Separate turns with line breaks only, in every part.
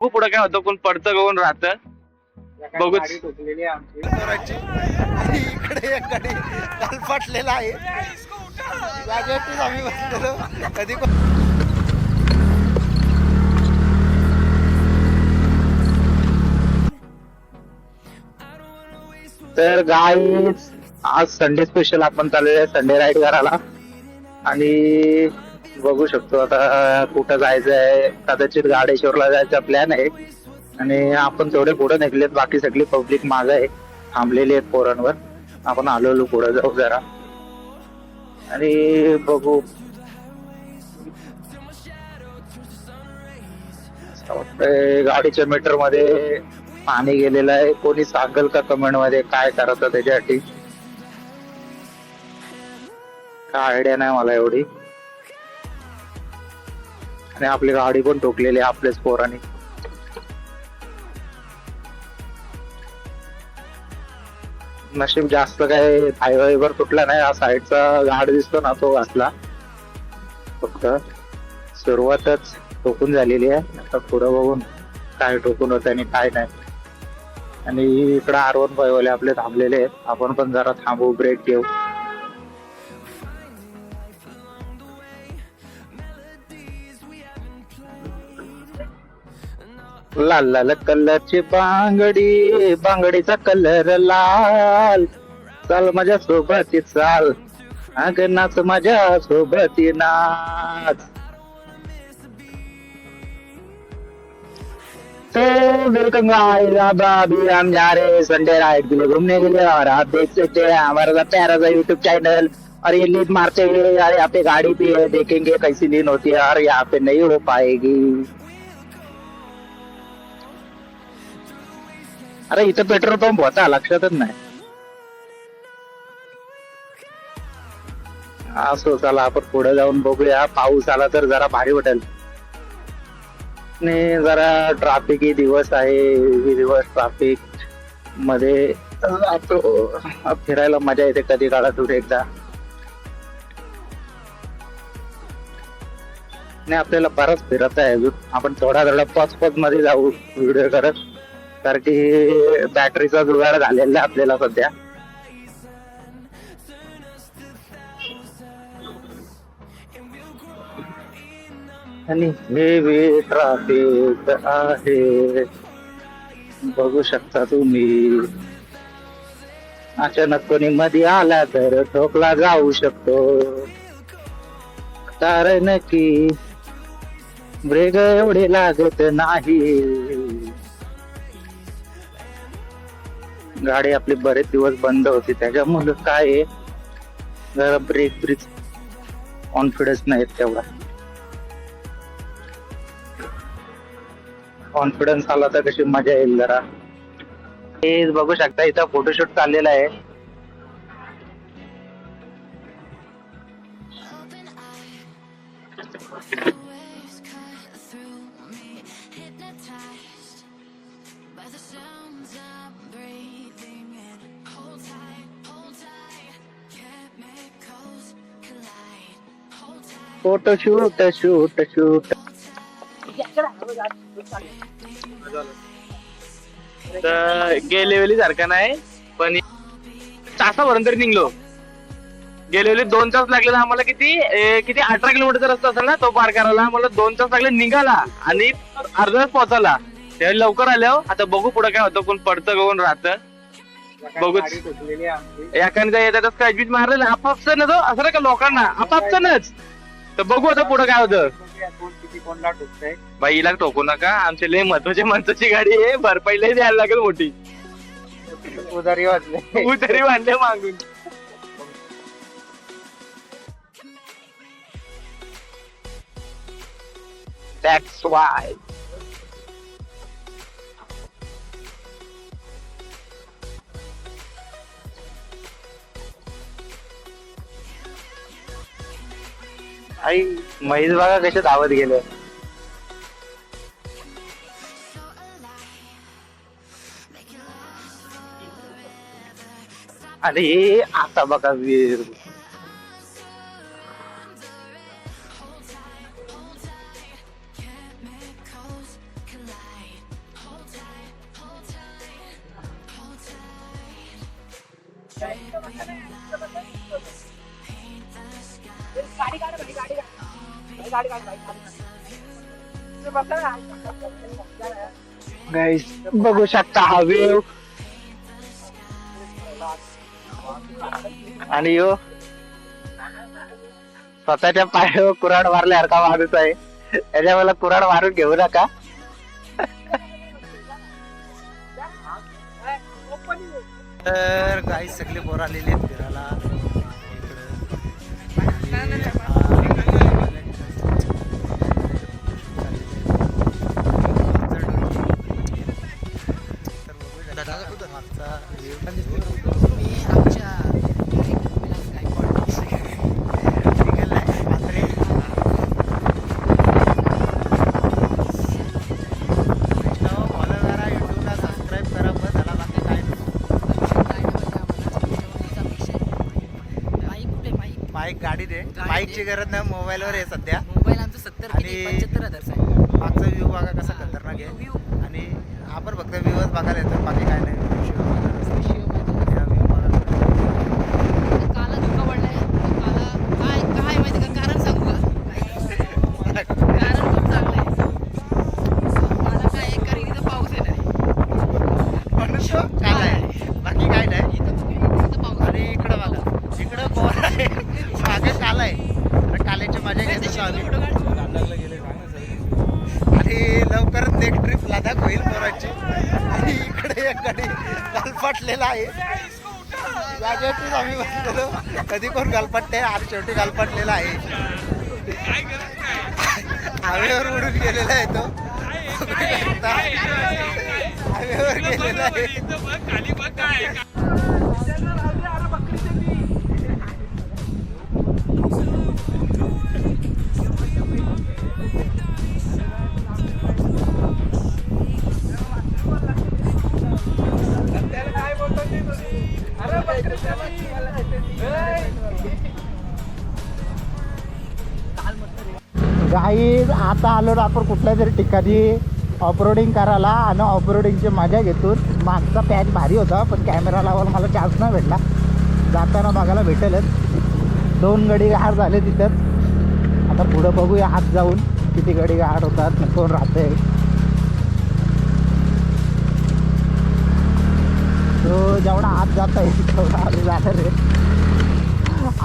खूप पुढे काय होतं, कोण पडतं कोण राहतं बघूच.
गाडी ठोकलेली आहे आमची आणि इकडे एक गाडी काल फाटलेला आहे. जागेवरतीच आम्ही बसलेलो कधी
तर गाईज आज संडे स्पेशल आपण चाललेलो आहे संडे राईड करायला आणि बघू शकतो आता कुठं जायचं आहे. कदाचित गाडेश्वरला जायचा प्लॅन आहे आणि आपण तेवढे पुढे निघलेत, बाकी सगळी पब्लिक मागं आहे, थांबलेली आहेत पोरांवर. आपण आलो पुढे जाऊ जरा आणि बघू. गाडीच्या मीटर मध्ये पाणी गेलेलं आहे. कोणी सांगेल का कमेंट मध्ये काय करायचं त्याच्यासाठी? काय आयडिया नाही मला एवढी. आणि आपली गाडी पण ठोकलेली आहे आपल्याच पोरांनी. नशीब जास्त काय हायवेवर तुटला नाही. हा साईडचा झाड दिसतो ना तो घासला, फक्त सुरुवातच ठोकून झालेली आहे. आता पुढं बघून काय ठोकून होत आणि काय नाही. आणि इकडं R15 वाले आपले थांबलेले आहेत. आपण पण जरा थांबू, ब्रेक घेऊ. लाल लाल कलरची बांगडी, बांगडीचा कलर लाल. चाल माझ्या सोबती चाल, अग नाच माझ्या सोबती नाच. तो वेलकम गाइस, अब अभी हम जा रहे हैं संडे राइड के लिए घूमने के लिए। और आप देख सकते हैं हमारा प्यारा सा यूट्यूब चैनल, और ये लीड मारते हुए यार यहाँ पे गाड़ी भी है, देखेंगे कैसी लीन होती है और यहाँ पे नहीं हो पाएगी। अरे इथं पेट्रोल पंप होता, लक्षातच नाही. असो, चला आपण पुढे जाऊन बघूया. पाऊस आला तर जरा भारी वाटेल. आणि जरा ट्रॅफिक ही दिवस आहे, ही दिवस ट्रॅफिक मध्ये फिरायला मजा येते कधी काळातून एकदा. आणि आपल्याला बरंच फिरत आहे अजून. आपण थोडा पॉज मध्ये जाऊ व्हिडिओ करत, कारण की बॅटरीचा जुगाड झालेला आहे आपल्याला सध्या. आणि हे ट्रॅफिक आहे, बघू शकता तुम्ही. अचानक कोणी मध्ये आला तर ठोकला जाऊ शकतो, कारण की ब्रेक एवढे लागत नाही. गाडी आपली बरेच दिवस बंद होती, त्याच्यामुळे काय जरा ब्रेक कॉन्फिडन्स नाही तेवढा. कॉन्फिडन्स आला तर कशी मजा येईल जरा. हे बघू शकता इथं फोटोशूट चाललेला आहे. Photoshoot shoot shoot. गेलेवेली सारखा नाही, पण तासापर्यंत निघलो. गेलेवेली 2 तास लागले आम्हाला. किती 18 किलोमीटरचा रस्ता असेल ना तो पार करायला. आम्हाला 2 तास लागले निघाला आणि अर्धा तास पोहोचायला. त्यावेळी लवकर आलो. आता बघू पुढे काय होतं, कोण पडतं कोण राहतं बघूच. एखाद्या येतात स्क्रॅच बीच मारलेलं आपापचं ना, तो असं ना का लोकांना आपापच. तर बघू आता पुढे काय होतं. बाई हिला ठोकू नका, आमच्या लय महत्वाच्या माणसाची गाडी आहे, भरपाई लय द्यायला लागेल मोठी.
उधारी
वाढले मागून. That's why. आई महेश बघा कसे धावत गेले. अरे आता बघा वीर. गाईस बघू शकता हा व्ह्यू. आणि यो स्वतःच्या पायावर कुऱ्हाड मारल्यासारखा माणूस आहे. त्याच्या मला कुऱ्हाड मारून घेऊ नका.
तर काही सगळे पोरं आलेले आहेत फिरायला माईक गाडी दे. माईकची गरज नाही, मोबाईलवर आहे सध्या.
मोबाईल आमचा 70
आणि
किती 75,000 आहे.
मागचा व्ह्यू बघा कसा खतरनाक आहे. आणि आपण फक्त व्ह्यूच बघायला येतो, बाकी काय नाही.
काला धुका पडलाय. काला काय काय माहिती का कारण सांगू का? कारण खूप चांगलं आहे. काला काय आहे, कारण इथं पाऊस येणार आहे.
म्हणून तो काला आहे, बाकी काय नाही.
इथं पाऊस
आणि इकडं बघा, इकडं बोर आहे, मागे काला आहे. आणि काल्याची मजा घेतो आम्ही. आणि लवकरच नेक्स्ट ट्रिप लडाख होईल पोरांची. आणि इकडे एक गाडी गालपाटलेला आहे. याच्या ट्रिप आम्ही बसलेलो, कधी कोण गालपाटते आणि शेवटी गालपाटलेला आहे. हवेवर उडून गेलेला आहे तो. हवेवर गेलेला आहे. गाईज आता आलो ना आपण कुठल्या तरी ठिकाणी ऑफरोडिंग करायला. आणि ऑफरोडिंगची मजा घेतो. मागचा पॅच भारी होता, पण कॅमेरा लावायला मला चान्स नाही भेटला. जाताना बघायला भेटेलच. 2 गडी गाड झाले तिथंच. आता पुढं बघूया आत जाऊन किती गडी गाड होतात, कोण राहते. तो जेवढा आत जाता येईल तेवढा आम्ही जाणार आहे.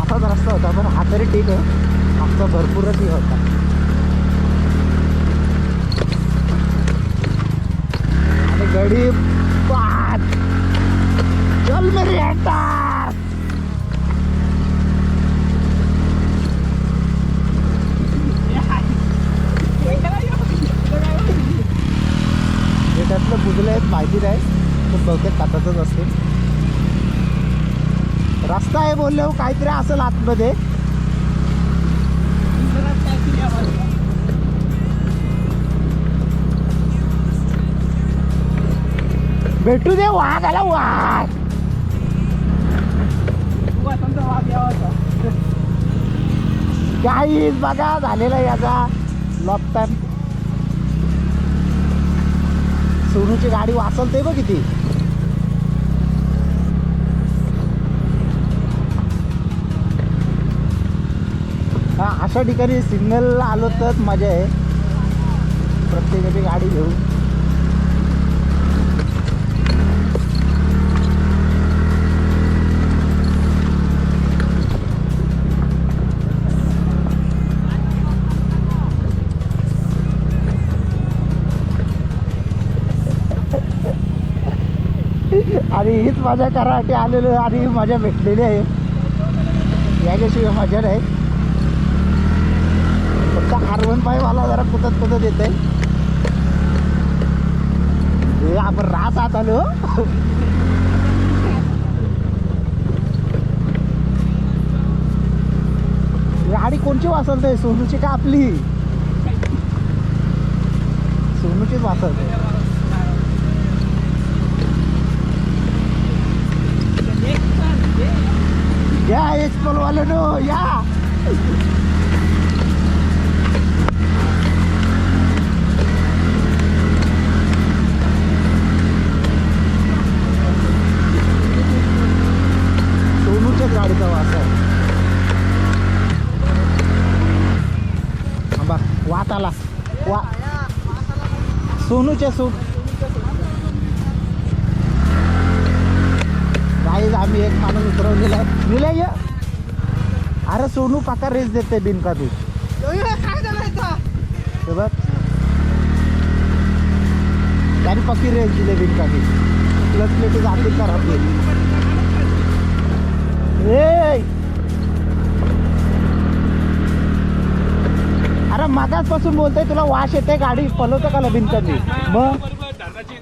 असाच रस्ता होता, पण हा तरी ठीक आहे. आमचा भरपूरच हे होता. आणि गडी पाच चल मेरी आता. त्यातलं बुजलं आहेत माहिती नाही, पण बहुतेक कातातच असते. रस्ता आहे बोलले काहीतरी असेल आतमध्ये. भेटू दे वाघ आला, वाघ. काहीच बघा झालेला याचा लपतान. सोनूची गाडी वाचलते बघ किती. हा अशा ठिकाणी सिग्नल आलो तर मजा आहे. प्रत्येकाची गाडी घेऊन आणि हीच मजा करायसाठी आलेलो आणि ही मजा भेटलेली आहे. याच्याशिवाय मजा नाही. फक्त R15 वाला जरा कुतत येत आहे. आपण रास आत आलो. गाडी कोणची वाचलते, सोनूची का आपली? सोनूचीच वाचलते. या एक्सपोल वाले नो या. सोनूच्या सूट गाईज आम्ही एक माणूस उतरवलेला आहे निलय ये. अरे सोनू पाका रेस देते बिनका तू हे बघ त्याने पक्की रेस दिले बिनका ती प्लस प्लेटी जातील का राहतील अरे मागासपासून बोलतोय तुला वाश येते गाडी पलवतं का बिनकंदी मग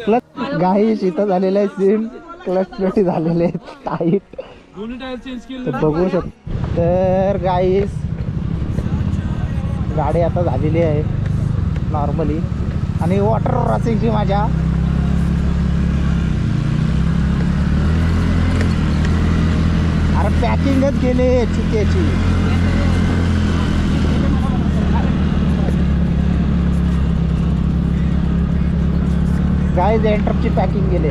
प्लस गाई शीत झालेलं आहे सीम क्लच प्लेटी झालेले आहेत टाईट बघू शकतो. तर गाईस गाडी आता झालेली आहे नॉर्मली आणि वॉटर क्रॉसिंगची माझ्या अरे पॅकिंगच गेले चिकेची गाईज एंट्रपची पॅकिंग गेले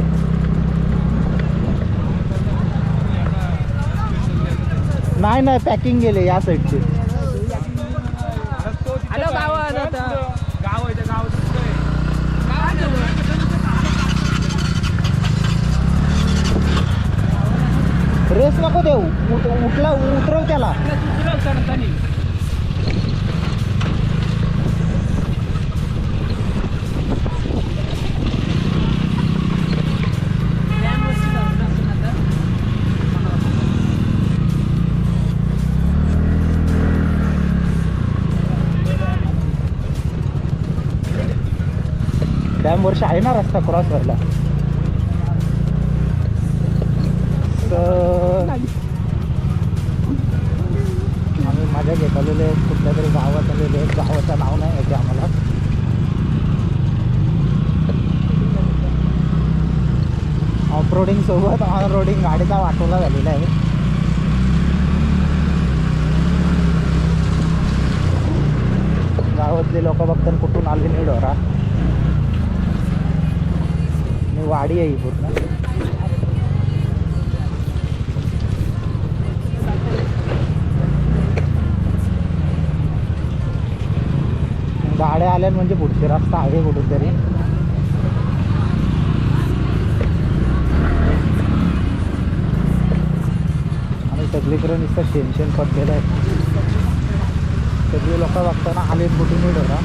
नाही पॅकिंग गेले या साईडचे रेस नको देऊ उतरव त्याला डॅम वर्ष आहे ना रस्ता क्रॉस व्हायला तर आम्ही माझ्या घेत आलेले आहेत कुठल्या तरी गावात आलेले आहेत गावाचं नाव नाही आहे ते आम्हाला ऑफरोडिंग सोबत ऑन रोडिंग गाडीचा वाटोला झालेला आहे गावातले लोक बघतात कुठून आले नाही डोरा वाडी आहे ही पूर्ण गाड्या आल्या म्हणजे पुढचे रस्ता आहे कुठेतरी आणि सगळीकडे नुसतं टेन्शन पडलेलं आहे सगळे लोक बघताना आले कुठून डोरा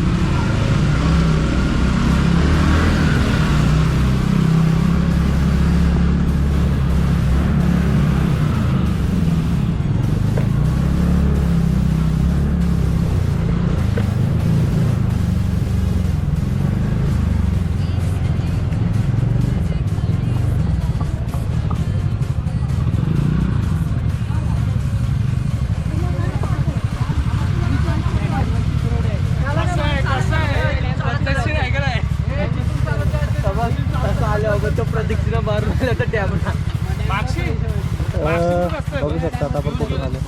बघू शकता आता आपण कुठून आलो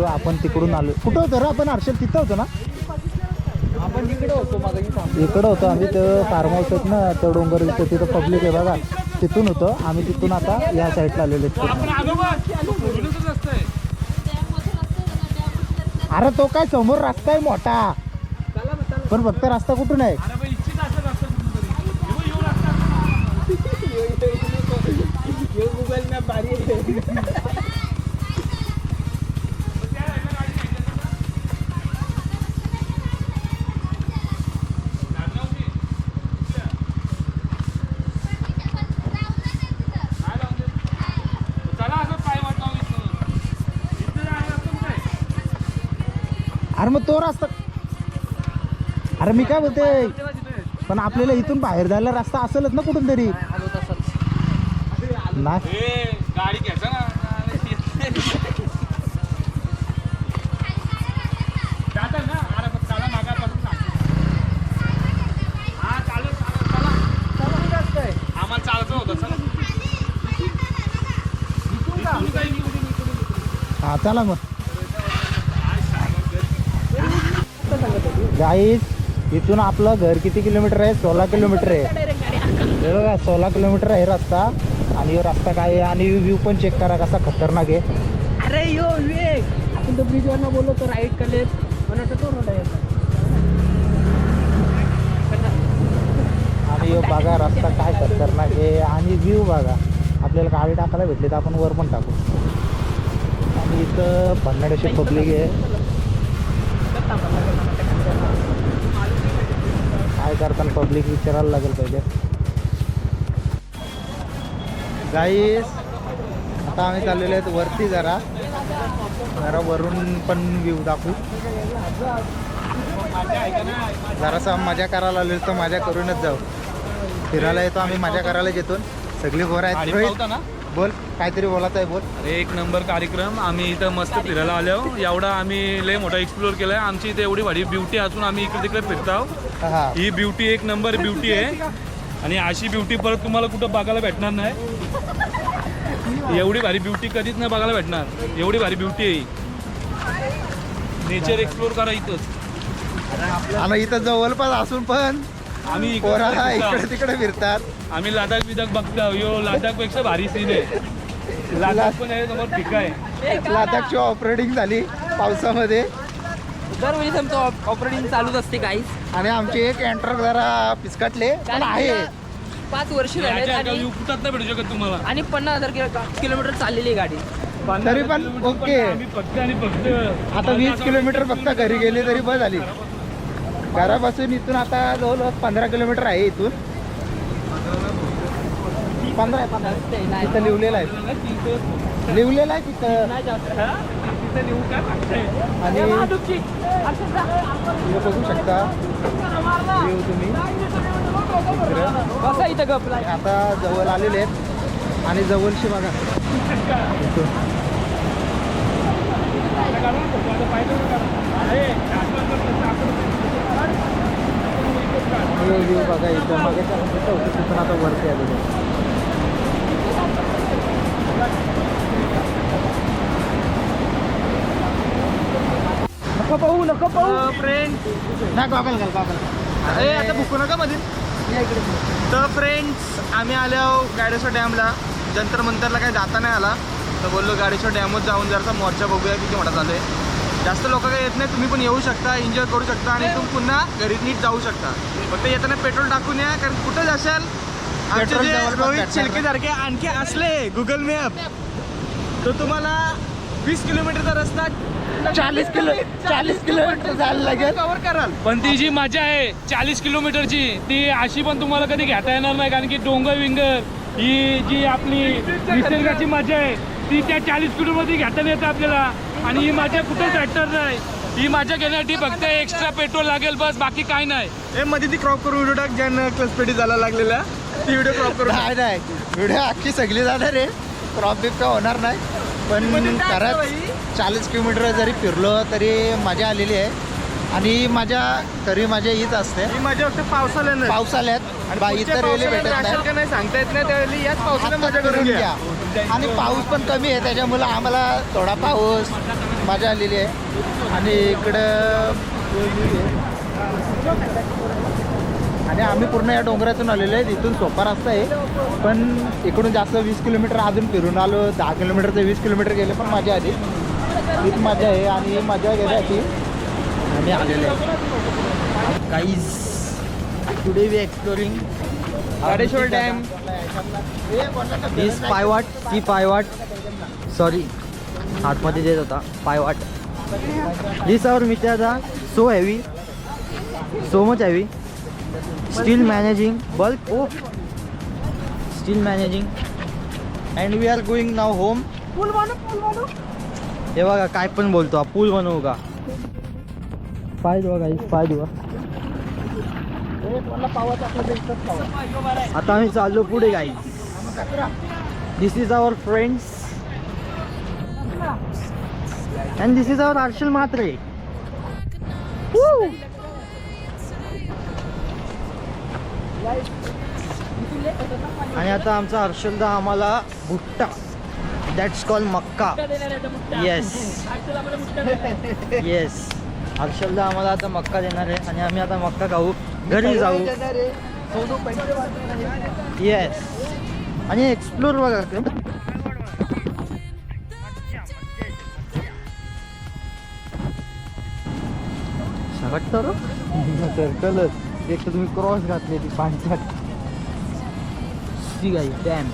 आपण तिकडून आलो कुठं होतं रे आपण हर्षल तिथं होतो ना आपण इकडे होतो आम्ही ते फार्म हाऊस आहेत ना ते डोंगर तिथं पब्लिक आहे बघा तिथून होतो आम्ही तिथून आता या साईडला आलेलो अरे तो काय समोर रस्ता आहे मोठा पण फक्त रस्ता कुठून आहे गुगल मॅप भारी अरे मग तो रस्ता अरे मी काय बोलते पण आपल्याला इथून बाहेर जायला रस्ता असेलच ना कुठून तरी गाडी घ्यायचा ना आम्हाला चालत होतं हा चला मग गाईस इथून आपलं घर किती किलोमीटर आहे 16 किलोमीटर आहे हे बघा 16 किलोमीटर आहे रस्ता आणि यो रस्ता काय आहे आणि व्ह्यू पण चेक करा कसा खतरनाक आहे
अरे यो विवेक आपण तो ब्रिजवर बोललो तो राईट का लेफ्ट मला तो रोड आहे
बघा रस्ता काय खतरनाक आहे आणि व्ह्यू बघा. आपल्याला गाडी टाकायला भेटली तर आपण वर पण टाकू. आणि इथं भन्नाट अशी पब्लिक आहे. काय करताना पब्लिक विचारायला लागेल पहिले. गाईस आता आम्ही चाललेलो आहेत वरती जरा वरून पण व्ह्यू दाखवू. जरासा मजा करायला आलो तर मजा करूनच जाऊ. फिरायला येतो आम्ही, मजा करायला येतो. सगळी बोर आहेत. रोहित, बोल काहीतरी बोलत आहे, बोल.
अरे एक नंबर कार्यक्रम. आम्ही इथं मस्त फिरायला आलो. एवढा आम्ही लय मोठा एक्सप्लोर केलाय. आमची इथे एवढी भारी ब्युटी असून आम्ही इकडे तिकडे फिरतो.
हा
ही ब्युटी एक नंबर ब्युटी आहे आणि अशी ब्युटी परत तुम्हाला कुठं बघायला भेटणार नाही. एवढी भारी ब्युटी कधीच नाही बघायला भेटणार. एवढी भारी ब्युटी आहे. नेचर एक्सप्लोर करा इथंच.
आणि इथं जवळपास असून पण
आम्ही
पोरा इकडे तिकडे फिरतात.
आम्ही लडाख बिदाख बघतो. यो लडाख पेक्षा भारी सीन आहे. लडाख पण आहे समोर ठीक आहे.
लडाखची ऑपरेटिंग झाली पावसामध्ये
दरवेळी आमचं ऑपरेटिंग चालूच असते काहीच.
आणि आमचे एक एंटर जरा पिसकटले पण आहे.
5 वर्ष झाले आणि
कुठं नाही भेटू शकत तुम्हाला.
आणि 50,000 किलोमीटर चाललेली गाडी.
तरी पण ओके.
आम्ही फक्त आणि फक्त
आता 20 किलोमीटर फक्त घरी गेली तरी बस झाली. घरापासून इथून आता जवळपास 15 किलोमीटर आहे. इथून 15 तिथं लिहिलेलं आहे, लिहिलेलं आहे तिथं. आणि हे बघू शकता व्ह्यू तुम्ही.
बसा इथं गपला.
आता जवळ आलेले आहेत आणि जवळशी बघा इथून. व्ह्यू बघा इथं बघायचं होतं तिथून आता वरती आलेलं आहे. नको पाहू
फ्रेंड
ना गॉगल घाल गॉगल.
आता भुकू नका मध्ये. तर फ्रेंड्स आम्ही आलो गाडेश्वर डॅमला. जंतर मंतरला काही जाता नाही आला तर बोललो गाडेश्वर डॅमवर जाऊन जरासा मोर्चा बघूया किती मोठा चालू आहे. जास्त लोक काही येत नाही. तुम्ही पण येऊ शकता, एन्जॉय करू शकता आणि तुम्ही पुन्हा घरी नीट जाऊ शकता. फक्त येताना पेट्रोल टाकून या, कारण कुठं जाशाल आमचे
पेट्रोल
जे
जवळपास
रोहित
भेटणार
शेळकेसारखे आणखी असले गुगल मॅप तर तुम्हाला 20 किलोमीटरचा रस्ता
40 किलोमीटर जायला लागेल.
कव्हर कराल.
पण ती जी मजा आहे 40 किलोमीटरची ती अशी पण तुम्हाला कधी घेता येणार नाही. कारण की डोंगर विंगर ही जी आपली निसर्गाची मजा आहे ती त्या 40 किलोमध्ये घेता येते आपल्याला. आणि ही मजा कुठेच भेटणार नाही. ही मजा घेण्यासाठी फक्त एक्स्ट्रा पेट्रोल लागेल बस, बाकी काय नाही.
हे मध्ये ती क्रॉप करून व्हिडिओ टाक ज्यांना क्लसपेटी जायला लागलेल्या ती व्हिडिओ क्रॉप करून टाक.
नाही व्हिडिओ अख्खी सगळी जाणार आहे. क्रॉप बिप का होणार नाही. पण खरंच 40 किलोमीटर जरी फिरलो तरी मजा आलेली आहे. आणि मजा खरी मजा हीच असते
ही मजा फक्त पावसाळ्यानं.
पावसाळ्यात. इतर वेळी भेटत नाही.
का नाही सांगता येत नाही. त्यावेळी याच पावसाळ्यात मजा करून घ्या.
आणि पाऊस पण कमी आहे त्याच्यामुळं आम्हाला थोडा पाऊस मजा आलेली आहे. आणि इकडं आणि आम्ही पूर्ण या डोंगरातून आलेलो आहे. इथून सोपा रस्ता आहे पण इकडून जास्त 20 किलोमीटर अजून फिरून आलो. 10 किलोमीटरचं 20 किलोमीटर गेले पण मजा आली. हीच मजा आहे आणि ही मजा घेण्यासाठी आम्ही आलेलो आहे. Guys today we exploring
Gadeshwar dam.
This पायवाट, ती पायवाट, सॉरी आतमध्ये देत होता पायवाट. दिस आवर मित्राचा so heavy, so much heavy. Still managing bulk ओ still managing and we are going now home. हे बघा काय पण बोलतो हा पूल बनवू का. पाय धुवा गाईस, पाय धुवा. आता आम्ही चाललो पुढे guys. This is our friends and this is our Harshal Mhatre. आणि आता आमचा हर्षलदा आम्हाला भुट्टा, दॅट्स कॉल मक्का. येस येस, हर्षलदा आम्हाला आता मक्का देणार आहे आणि आम्ही आता मक्का खाऊ, घरी जाऊ. येस आणि एक्सप्लोर बघा. सगळं तर सर्कलच. एक तर तुम्ही क्रॉस घातली ती पाण्यात. सी गाई डॅम